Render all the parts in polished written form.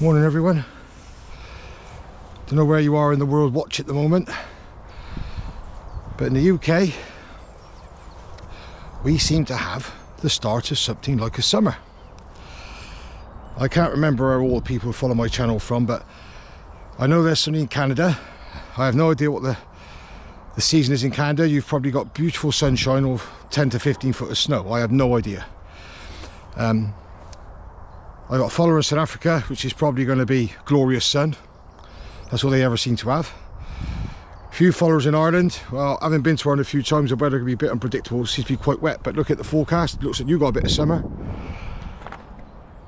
Morning everyone. Don't know where you are in the world watch at the moment, but in the UK we seem to have the start of something like a summer. I can't remember where all the people who follow my channel from, but I know there's something in Canada. I have no idea what the season is in Canada. You've probably got beautiful sunshine or 10 to 15 foot of snow. I have no idea. I got a follower in South Africa, which is probably going to be glorious sun. That's all they ever seem to have. A few followers in Ireland. Well, having been to Ireland a few times, the weather can be a bit unpredictable. It seems to be quite wet, but look at the forecast. It looks like you got a bit of summer.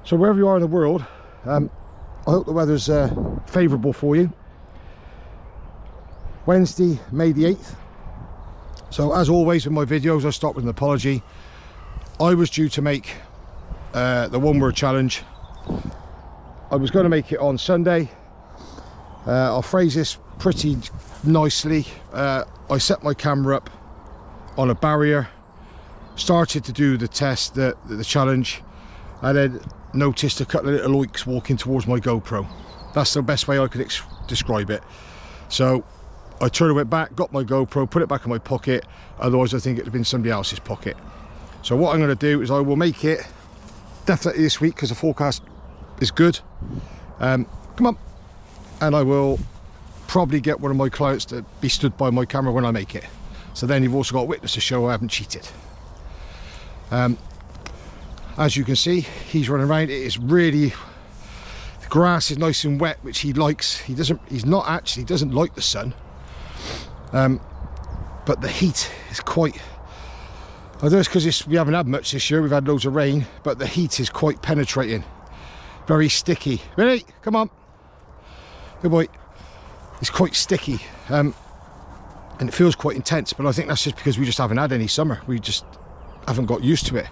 So wherever you are in the world, I hope the weather's favourable for you. Wednesday, May the 8th. So as always with my videos, I start with an apology. I was due to make the one-word challenge. I was going to make it on Sunday. I'll phrase this pretty nicely. I set my camera up on a barrier, started to do the test, the challenge, and then noticed a couple of little oiks walking towards my GoPro. That's the best way I could describe it. So I turned it back, got my GoPro, put it back in my pocket. Otherwise I think it would have been somebody else's pocket. So what I'm going to do is I will make it definitely this week because the forecast is good. Come on. And I will probably get one of my clients to be stood by my camera when I make it. So then you've also got a witness to show I haven't cheated. As you can see, he's running around. It is really, the grass is nice and wet, which he likes. He doesn't like the sun. But the heat is quite, I don't know, it's because we haven't had much this year. We've had loads of rain, but the heat is quite penetrating, very sticky. Ready? Come on. Good boy. It's quite sticky, and it feels quite intense, but I think that's just because we just haven't had any summer. We just haven't got used to it.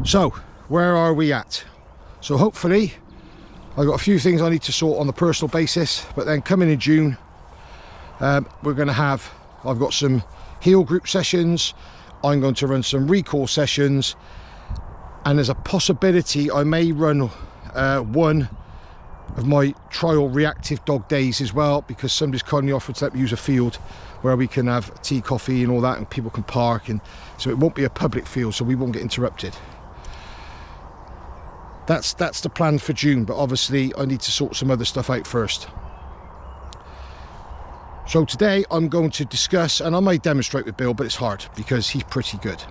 So where are we at? So hopefully I've got a few things I need to sort on the personal basis, but then coming in June, we're going to have, I've got some heel group sessions, I'm going to run some recall sessions, and there's a possibility I may run one of my trial reactive dog days as well, because somebody's kindly offered to let me use a field where we can have tea, coffee and all that, and people can park, and so it won't be a public field, so we won't get interrupted. That's the plan for June, but obviously I need to sort some other stuff out first. So today I'm going to discuss, and I may demonstrate with Bill, but it's hard because he's pretty good.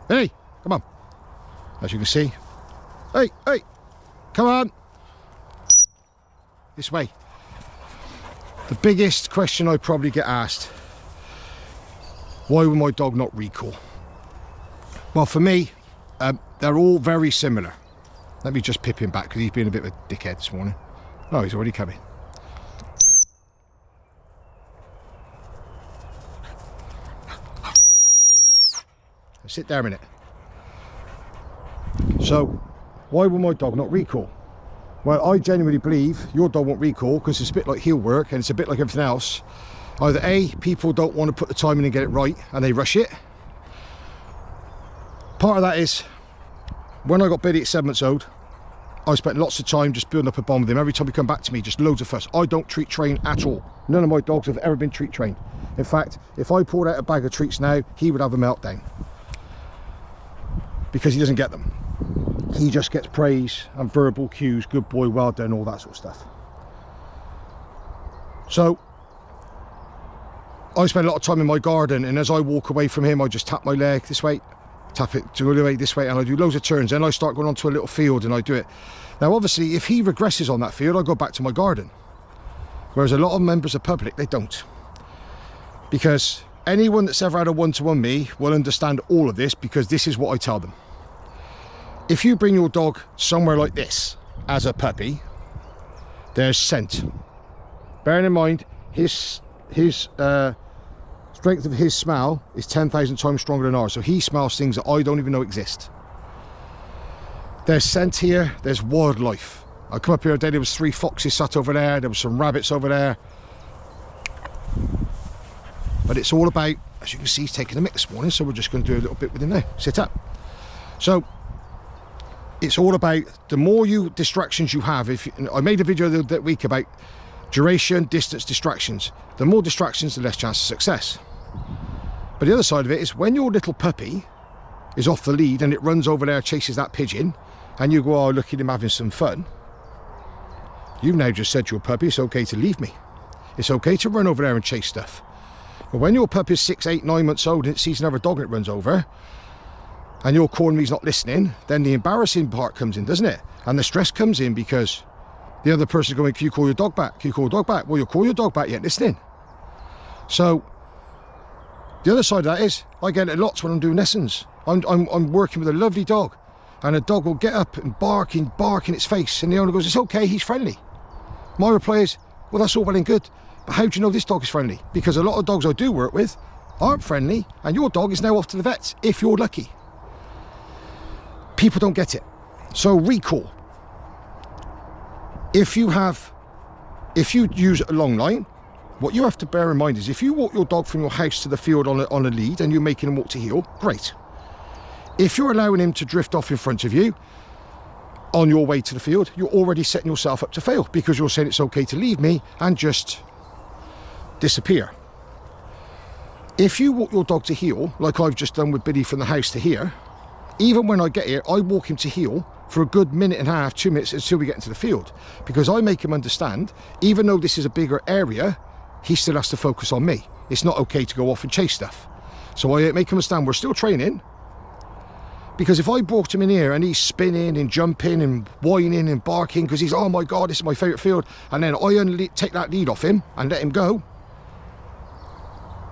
Hey, come on. As you can see, hey, come on, this way. The biggest question I probably get asked: why will my dog not recall? Well, for me, they're all very similar. Let me just pip him back because he's been a bit of a dickhead this morning. Oh, he's already coming. Sit there a minute. So why will my dog not recall? Well, I genuinely believe your dog won't recall because it's a bit like heel work, and it's a bit like everything else. Either A, people don't want to put the time in and get it right and they rush it. Part of that is, when I got Billy at 7 months old, I spent lots of time just building up a bond with him. Every time he come back to me, just loads of fuss. I don't treat train at all. None of my dogs have ever been treat trained. In fact, if I poured out a bag of treats now, he would have a meltdown because he doesn't get them. He just gets praise and verbal cues, good boy, well done, all that sort of stuff. So I spend a lot of time in my garden, and as I walk away from him, I just tap my leg this way, tap it to go away this way, and I do loads of turns. Then I start going onto a little field and I do it. Now obviously if he regresses on that field, I go back to my garden, whereas a lot of members of the public, they don't, because anyone that's ever had a one-to-one me will understand all of this, because this is what I tell them. If you bring your dog somewhere like this as a puppy, there's scent. Bearing in mind, his strength of his smell is 10,000 times stronger than ours, so he smells things that I don't even know exist. There's scent here, there's wildlife. I come up here today, there was 3 foxes sat over there, there was some rabbits over there. But it's all about, as you can see, he's taking a mick this morning, so we're just going to do a little bit with him now. Sit up. So it's all about the more distractions you have. I made a video the other week about duration, distance, distractions. The more distractions, the less chance of success. But the other side of it is when your little puppy is off the lead and it runs over there, chases that pigeon, and you go, oh, look at him having some fun. You've now just said to your puppy, it's okay to leave me. It's okay to run over there and chase stuff. But when your puppy is 6, 8, 9 months old and it sees another dog and it runs over, and you're calling me he's not listening, then the embarrassing part comes in, doesn't it? And the stress comes in because the other person's going, can you call your dog back? Can you call your dog back? Well, you'll call your dog back, you ain't listening. So the other side of that is, I get it lots when I'm doing lessons. I'm working with a lovely dog, and a dog will get up and bark in its face, and the owner goes, it's okay, he's friendly. My reply is, well, that's all well and good, but how do you know this dog is friendly? Because a lot of dogs I do work with aren't friendly, and your dog is now off to the vets, if you're lucky. People don't get it. So recall. If you use a long line, what you have to bear in mind is if you walk your dog from your house to the field on a lead and you're making him walk to heel, great. If you're allowing him to drift off in front of you on your way to the field, you're already setting yourself up to fail because you're saying it's okay to leave me and just disappear. If you walk your dog to heel, like I've just done with Billy from the house to here, even when I get here, I walk him to heel for a good minute and a half, 2 minutes until we get into the field, because I make him understand, even though this is a bigger area, he still has to focus on me. It's not okay to go off and chase stuff. So I make him understand we're still training, because if I brought him in here and he's spinning and jumping and whining and barking because he's, oh my God, this is my favourite field, and then I take that lead off him and let him go,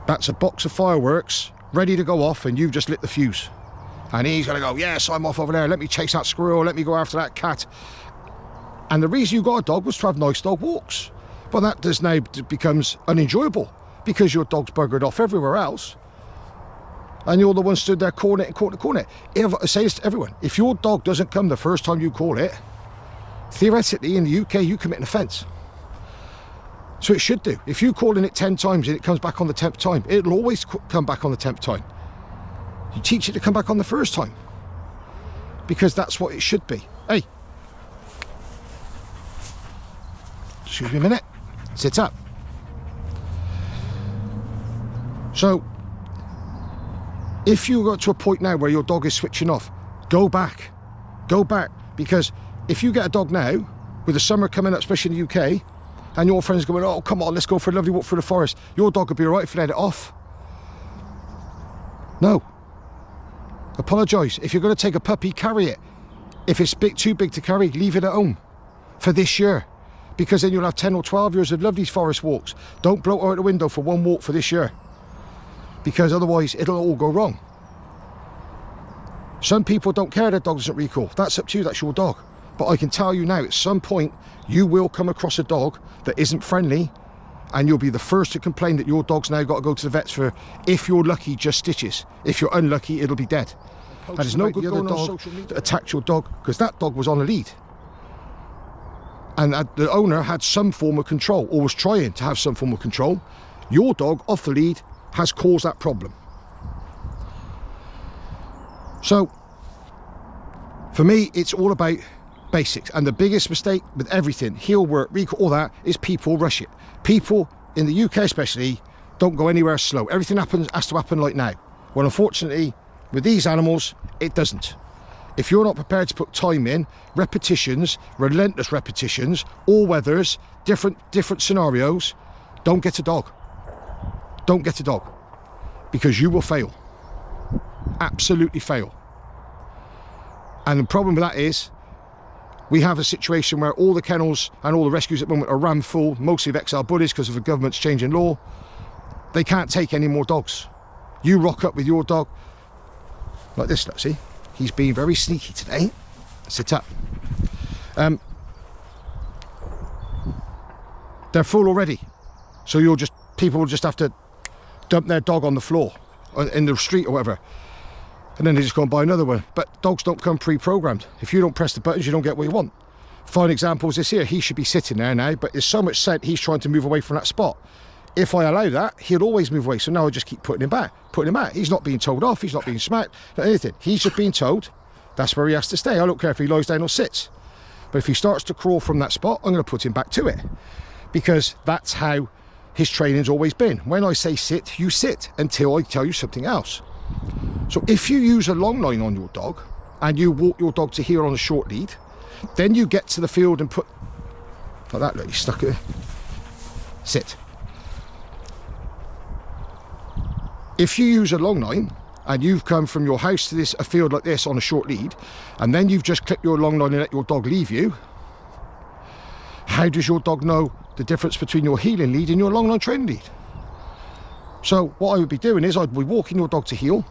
that's a box of fireworks ready to go off and you've just lit the fuse. And he's going to go, yes, I'm off over there, let me chase that squirrel, let me go after that cat. And the reason you got a dog was to have nice dog walks. But that does now becomes unenjoyable because your dog's buggered off everywhere else. And you're the one stood there calling it and calling it. I say this to everyone, if your dog doesn't come the first time you call it, theoretically in the UK you commit an offence. So it should do. If you're calling it 10 times and it comes back on the 10th time, it'll always come back on the 10th time. You teach it to come back on the first time because that's what it should be. Hey, excuse me a minute, sit up. So if you got to a point now where your dog is switching off, go back, because if you get a dog now with the summer coming up, especially in the UK, and your friends going, oh come on, let's go for a lovely walk through the forest, your dog would be all right if you let it off. No. Apologise. If you're going to take a puppy, carry it. If it's too big to carry, leave it at home for this year, because then you'll have 10 or 12 years of lovely forest walks. Don't blow her out the window for one walk for this year, because otherwise it'll all go wrong. Some people don't care their dog doesn't recall. That's up to you, that's your dog. But I can tell you now, at some point you will come across a dog that isn't friendly, and you'll be the first to complain that your dog's now got to go to the vets for, if you're lucky, just stitches. If you're unlucky, it'll be dead. And there's no good going on social media that attacked your dog, because that dog was on a lead. And the owner had some form of control, or was trying to have some form of control. Your dog, off the lead, has caused that problem. So, for me, it's all about basics. And the biggest mistake with everything, heel work, recall, all that, is people rush it. People, in the UK especially, don't go anywhere slow. Everything has to happen like now. Well, unfortunately, with these animals, it doesn't. If you're not prepared to put time in, repetitions, relentless repetitions, all weathers, different scenarios, don't get a dog. Don't get a dog, because you will fail. Absolutely fail. And the problem with that is, we have a situation where all the kennels and all the rescues at the moment are rammed full, mostly of XL bullies because of the government's changing law. They can't take any more dogs. You rock up with your dog like this, look, see? He's being very sneaky today. Sit up. They're full already. So people will just have to dump their dog on the floor in the street or whatever, and then they just go and buy another one. But dogs don't come pre-programmed. If you don't press the buttons, you don't get what you want. Fine example is this here. He should be sitting there now, but there's so much scent, he's trying to move away from that spot. If I allow that, he'll always move away. So now I just keep putting him back. He's not being told off, he's not being smacked, not anything. He's just being told, that's where he has to stay. I don't care if he lies down or sits. But if he starts to crawl from that spot, I'm going to put him back to it, because that's how his training's always been. When I say sit, you sit until I tell you something else. So if you use a long line on your dog and you walk your dog to heel on a short lead, then you get to the field and put, like that, look, he's stuck there. Sit. If you use a long line and you've come from your house to a field like this on a short lead, and then you've just clipped your long line and let your dog leave you, how does your dog know the difference between your heeling lead and your long line training lead? So what I would be doing is I'd be walking your dog to heel,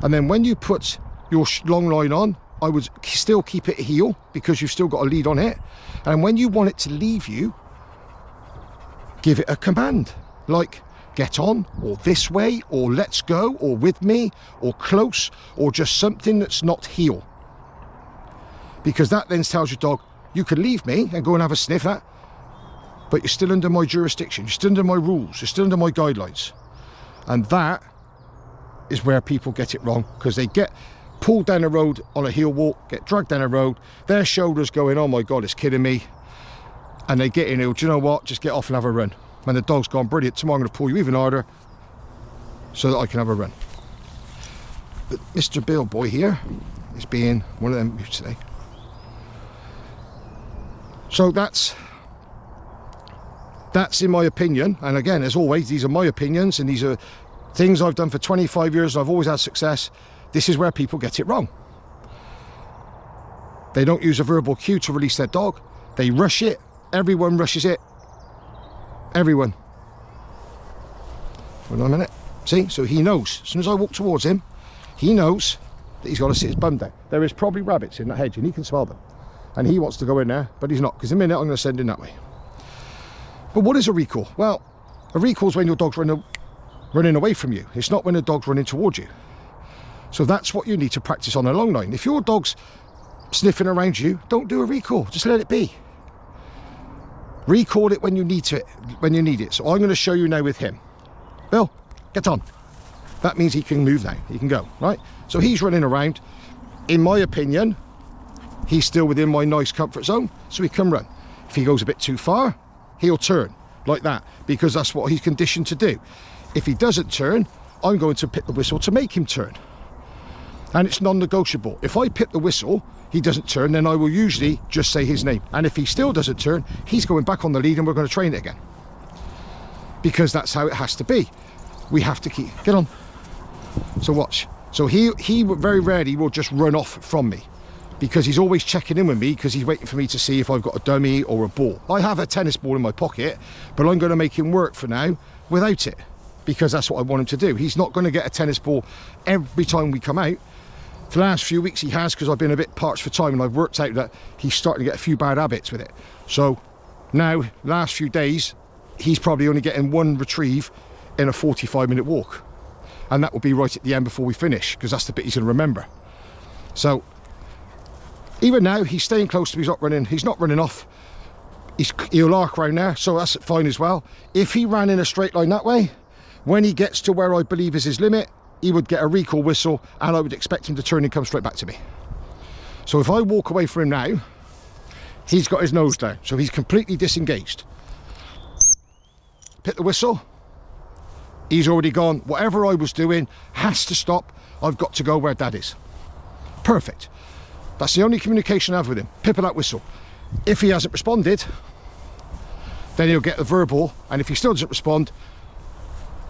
and then when you put your long line on, I would still keep it heel because you've still got a lead on it. And when you want it to leave you, give it a command like get on, or this way, or let's go, or with me, or close, or just something that's not heel. Because that then tells your dog, you can leave me and go and have a sniff at, but you're still under my jurisdiction, you're still under my rules, you're still under my guidelines. And that is where people get it wrong, because they get pulled down the road on a heel walk, get dragged down the road, their shoulders going, oh my God, it's kidding me. And they get in here, do you know what, just get off and have a run. When the dog's gone, brilliant, tomorrow I'm going to pull you even harder so that I can have a run. But Mr. Bill Boy here is being one of them today. So that's in my opinion, and again, as always, these are my opinions and these are things I've done for 25 years and I've always had success. This is where people get it wrong. They don't use a verbal cue to release their dog. They rush it. Everyone rushes it. Everyone. Hold on a minute. See, so he knows. As soon as I walk towards him, he knows that he's got to sit his bum down. There is probably rabbits in that hedge and he can smell them. And he wants to go in there, but he's not, because in a minute I'm going to send him that way. But what is a recall? Well, a recall is when your dog's running away from you. It's not when the dog's running towards you. So that's what you need to practice on a long line. If your dog's sniffing around you, don't do a recall. Just let it be. Recall it when you need it. So I'm going to show you now with him. Bill, get on. That means he can move now. He can go, right? So he's running around. In my opinion, he's still within my nice comfort zone, so he can run. If he goes a bit too far, he'll turn like that, because that's what he's conditioned to do. If he doesn't turn, I'm going to pip the whistle to make him turn. And it's non-negotiable. If I pip the whistle, he doesn't turn, then I will usually just say his name. And if he still doesn't turn, he's going back on the lead and we're going to train it again. Because that's how it has to be. We have to keep, get on. So watch. So he very rarely will just run off from me, because he's always checking in with me, because he's waiting for me to see if I've got a dummy or a ball. I have a tennis ball in my pocket, but I'm going to make him work for now without it, because that's what I want him to do. He's not going to get a tennis ball every time we come out. For the last few weeks he has, because I've been a bit parched for time and I've worked out that he's starting to get a few bad habits with it. So now, last few days, he's probably only getting one retrieve in a 45-minute walk. And that will be right at the end before we finish, because that's the bit he's going to remember. So even now, he's staying close to me, he's not running off. He'll arc around there, so that's fine as well. If he ran in a straight line that way, when he gets to where I believe is his limit, he would get a recall whistle and I would expect him to turn and come straight back to me. So if I walk away from him now, he's got his nose down, so he's completely disengaged. Pit the whistle, he's already gone. Whatever I was doing has to stop. I've got to go where Dad is. Perfect. That's the only communication I have with him. Pip of that whistle. If he hasn't responded, then he'll get a verbal, and if he still doesn't respond,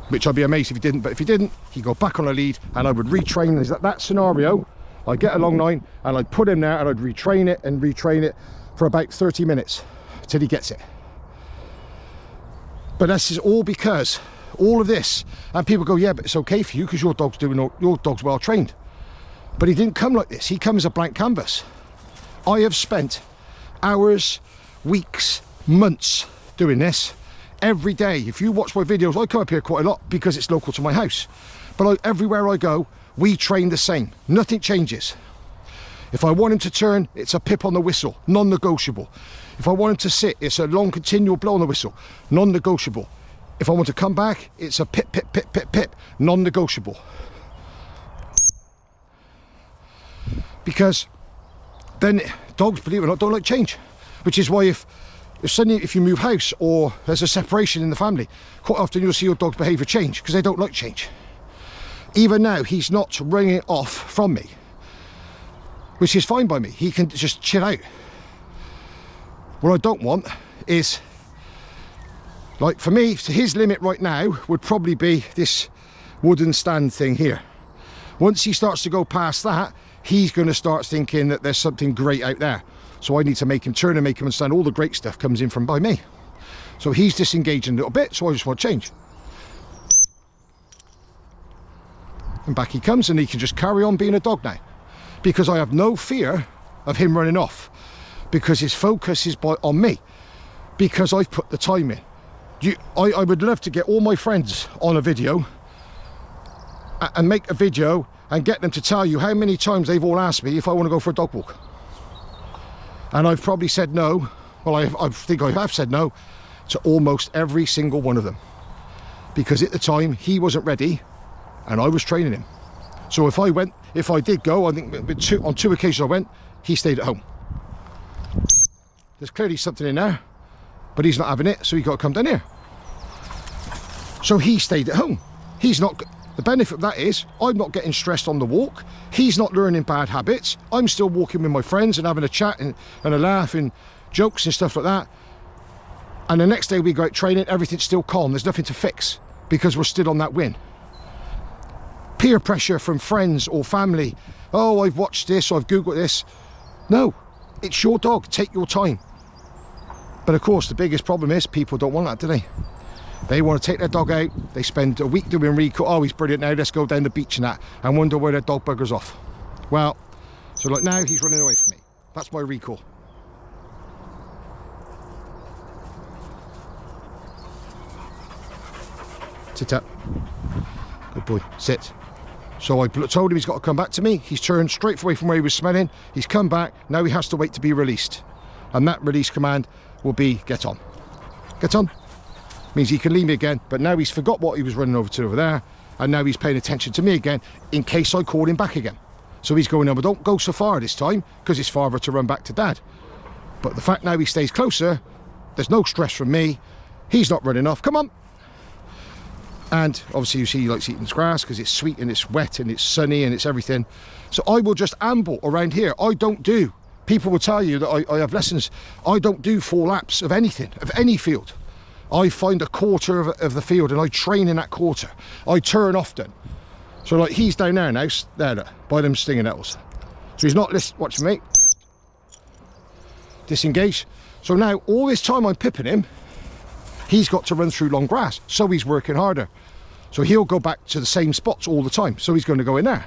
which I'd be amazed if he didn't, but if he didn't, he'd go back on a lead and I would retrain. Is that scenario, I'd get a long line and I'd put him there and I'd retrain it for about 30 minutes till he gets it. But this is all because all of this, and people go, yeah, but it's okay for you because your dog's well trained. But he didn't come like this. He comes a blank canvas. I have spent hours, weeks, months doing this. Every day. If you watch my videos, I come up here quite a lot because it's local to my house. But everywhere I go, we train the same. Nothing changes. If I want him to turn, it's a pip on the whistle, non-negotiable. If I want him to sit, it's a long continual blow on the whistle, non-negotiable. If I want to come back, it's a pip, pip, pip, pip, pip, non-negotiable. Because then dogs, believe it or not, don't like change. Which is why if suddenly if you move house or there's a separation in the family, quite often you'll see your dog's behaviour change because they don't like change. Even now, he's not running off from me, which is fine by me. He can just chill out. What I don't want is, like for me, his limit right now would probably be this wooden stand thing here. Once he starts to go past that, he's going to start thinking that there's something great out there. So I need to make him turn and make him understand all the great stuff comes in from by me. So he's disengaging a little bit, so I just want to change. And back he comes, and he can just carry on being a dog now. Because I have no fear of him running off. Because his focus is on me. Because I've put the time in. I would love to get all my friends on a video and make a video and get them to tell you how many times they've all asked me if I want to go for a dog walk. And I've probably said no. Well, I think I have said no to almost every single one of them. Because at the time, he wasn't ready and I was training him. So if I did go, I think on two occasions I went, he stayed at home. There's clearly something in there, but he's not having it, so he got to come down here. So he stayed at home. He's not... The benefit of that is I'm not getting stressed on the walk. He's not learning bad habits. I'm still walking with my friends and having a chat and a laugh and jokes and stuff like that. And the next day we go out training, everything's still calm. There's nothing to fix because we're still on that win. Peer pressure from friends or family. Oh, I've watched this, or I've Googled this. No, it's your dog. Take your time. But of course, the biggest problem is people don't want that, do they? They want to take their dog out, they spend a week doing recall, oh he's brilliant now, let's go down the beach and that, and wonder where their dog buggers off. Well, so like now he's running away from me. That's my recall. Sit up. Good boy, sit. So I told him he's got to come back to me. He's turned straight away from where he was smelling. He's come back, now he has to wait to be released. And that release command will be, get on. Get on. Means he can leave me again, but now he's forgot what he was running over to over there, and now he's paying attention to me again in case I call him back again. So he's going, but don't go so far this time because it's farther to run back to dad. But the fact now he stays closer, there's no stress from me, he's not running off, come on. And obviously you see he likes eating this grass because it's sweet and it's wet and it's sunny and it's everything. So I will just amble around here. I don't do, people will tell you that I have lessons, I don't do 4 laps of anything, of any field. I find a quarter of the field and I train in that quarter. I turn often. So like he's down there now, there look, by them stinging nettles. So he's not listening, watch me. Disengage. So now all this time I'm pipping him, he's got to run through long grass. So he's working harder. So he'll go back to the same spots all the time. So he's going to go in there.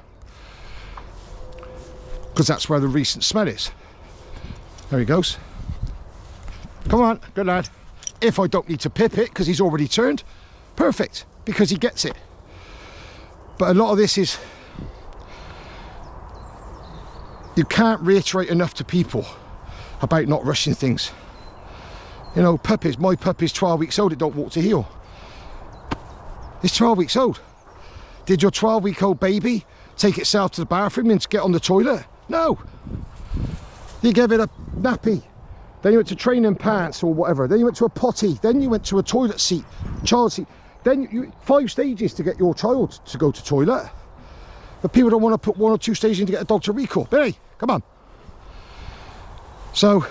Because that's where the recent smell is. There he goes. Come on, good lad. If I don't need to pip it because he's already turned, perfect, because he gets it. But a lot of this is, you can't reiterate enough to people about not rushing things. You know, puppies, my puppy's 12 weeks old, it don't walk to heel. It's 12 weeks old. Did your 12-week-old baby take itself to the bathroom and get on the toilet? No. You gave it a nappy. Then you went to training pants or whatever. Then you went to a potty. Then you went to a toilet seat, child seat. Then you 5 stages to get your child to go to toilet. But people don't want to put 1 or 2 stages in to get a dog to recall. Billy, come on. So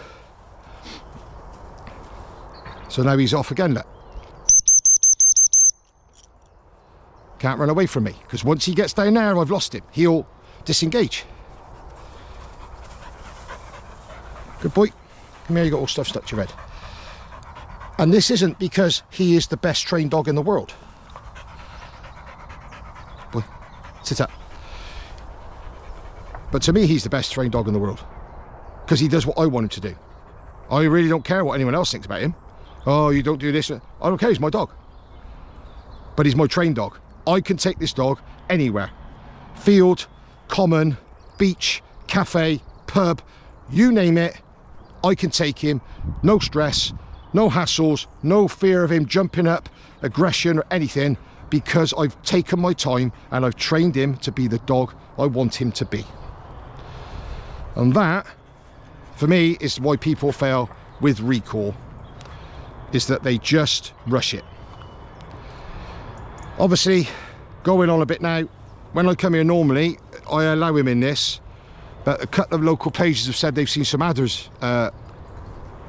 now he's off again, look. Can't run away from me, because once he gets down there, I've lost him. He'll disengage. Good boy. Come here, you got all stuff stuck to your head. And this isn't because he is the best trained dog in the world. Boy, sit up. But to me, he's the best trained dog in the world. Because he does what I want him to do. I really don't care what anyone else thinks about him. Oh, you don't do this. I don't care, he's my dog. But he's my trained dog. I can take this dog anywhere. Field, common, beach, cafe, pub, you name it. I can take him, no stress, no hassles, no fear of him jumping up, aggression or anything, because I've taken my time and I've trained him to be the dog I want him to be. And that, for me, is why people fail with recall, is that they just rush it. Obviously, going on a bit now, when I come here normally, I allow him in this, but a couple of local pages have said they've seen some adders, a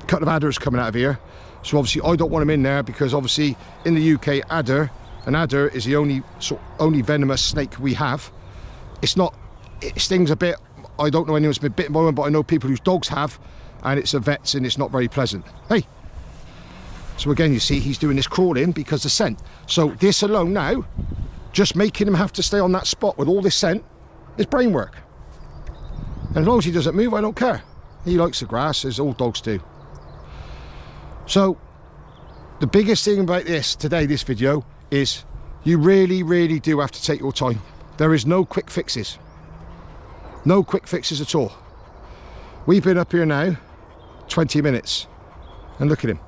couple of adders coming out of here. So obviously I don't want him in there, because obviously in the UK, an adder is the only venomous snake we have. It's not, it stings a bit. I don't know anyone's been bitten by one, but I know people whose dogs have, and it's a vet's, and it's not very pleasant. Hey. So again, you see, he's doing this crawling because of scent. So this alone now, just making him have to stay on that spot with all this scent, is brain work. And as long as he doesn't move, I don't care. He likes the grass, as all dogs do. So the biggest thing about this video, is you really, really do have to take your time. There is no quick fixes. No quick fixes at all. We've been up here now 20 minutes, and look at him.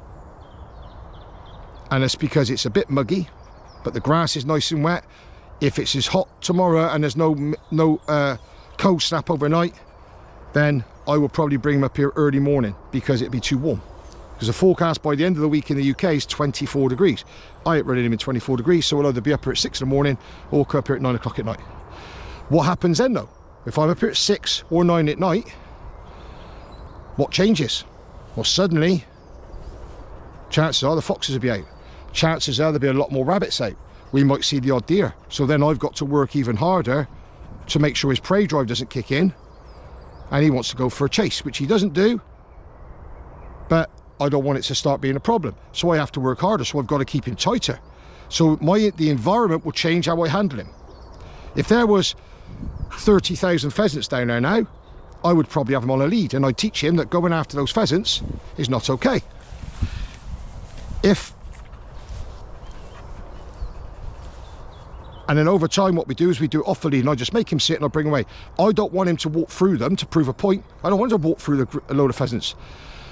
And it's because it's a bit muggy, but the grass is nice and wet. If it's as hot tomorrow and there's no cold snap overnight, then I will probably bring him up here early morning, because it'd be too warm. Because the forecast by the end of the week in the UK is 24 degrees. I ain't running him in 24 degrees, so we'll either be up here at 6 in the morning or come up here at 9 o'clock at night. What happens then though? If I'm up here at 6 or 9 at night, what changes? Well, suddenly, chances are the foxes will be out. Chances are there'll be a lot more rabbits out. We might see the odd deer. So then I've got to work even harder to make sure his prey drive doesn't kick in, and he wants to go for a chase, which he doesn't do, but I don't want it to start being a problem. So I have to work harder, so I've got to keep him tighter. So the environment will change how I handle him. If there was 30,000 pheasants down there now, I would probably have him on a lead, and I'd teach him that going after those pheasants is not okay. And then over time, what we do is we do it off the lead, and I just make him sit and I bring him away. I don't want him to walk through them to prove a point. I don't want him to walk through a load of pheasants.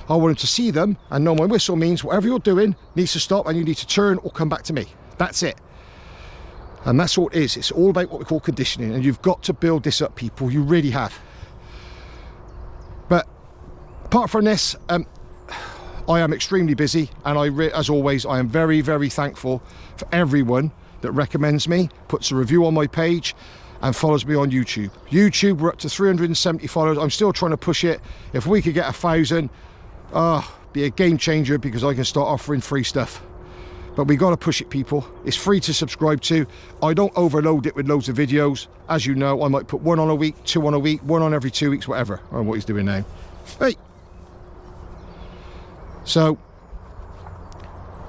I want him to see them and know my whistle means whatever you're doing needs to stop, and you need to turn or come back to me. That's it. And that's all it is. It's all about what we call conditioning, and you've got to build this up, people. You really have. But apart from this, I am extremely busy, and as always, I am very, very thankful for everyone that recommends me, puts a review on my page, and follows me on YouTube. YouTube, we're up to 370 followers. I'm still trying to push it. If we could get 1,000, be a game changer, because I can start offering free stuff. But we got to push it, people. It's free to subscribe to. I don't overload it with loads of videos. As you know, I might put one on a week, 2 on a week, 1 on every 2 weeks, whatever. I don't know what he's doing now. Hey. So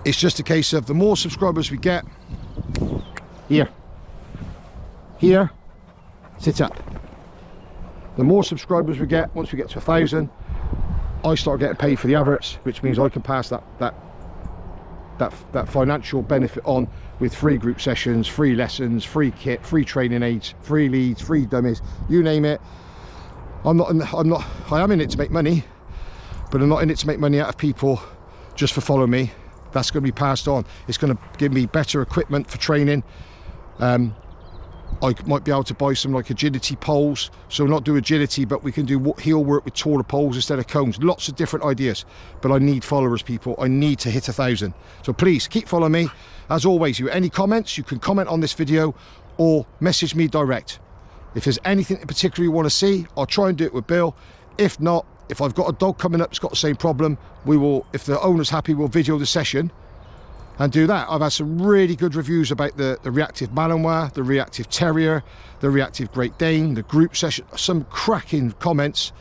it's just a case of the more subscribers we get, here, sit up. The more subscribers we get, once we get to 1,000, I start getting paid for the adverts, which means I can pass that financial benefit on with free group sessions, free lessons, free kit, free training aids, free leads, free dummies, you name it. I am in it to make money, but I'm not in it to make money out of people just for following me. That's going to be passed on. It's going to give me better equipment for training. I might be able to buy some like agility poles, so not do agility, but we can do heel work with taller poles instead of cones. Lots of different ideas, but I need followers, people. I need to hit 1,000. So please keep following me. As always, any comments, you can comment on this video or message me direct. If there's anything in particular you want to see, I'll try and do it with Bill. If not, if I've got a dog coming up that's got the same problem, we will, if the owner's happy, we'll video the session and do that. I've had some really good reviews about the reactive Malinois, the reactive Terrier, the reactive Great Dane, the group session, some cracking comments.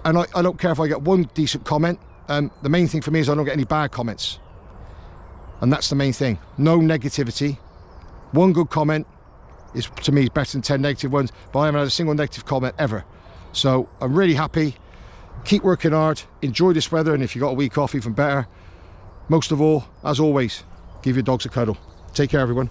And I don't care if I get one decent comment. The main thing for me is I don't get any bad comments. And that's the main thing. No negativity. One good comment is, to me, better than 10 negative ones, but I haven't had a single negative comment ever. So I'm really happy. Keep working hard, enjoy this weather, and if you got a week off, even better. Most of all, as always, give your dogs a cuddle. Take care, everyone.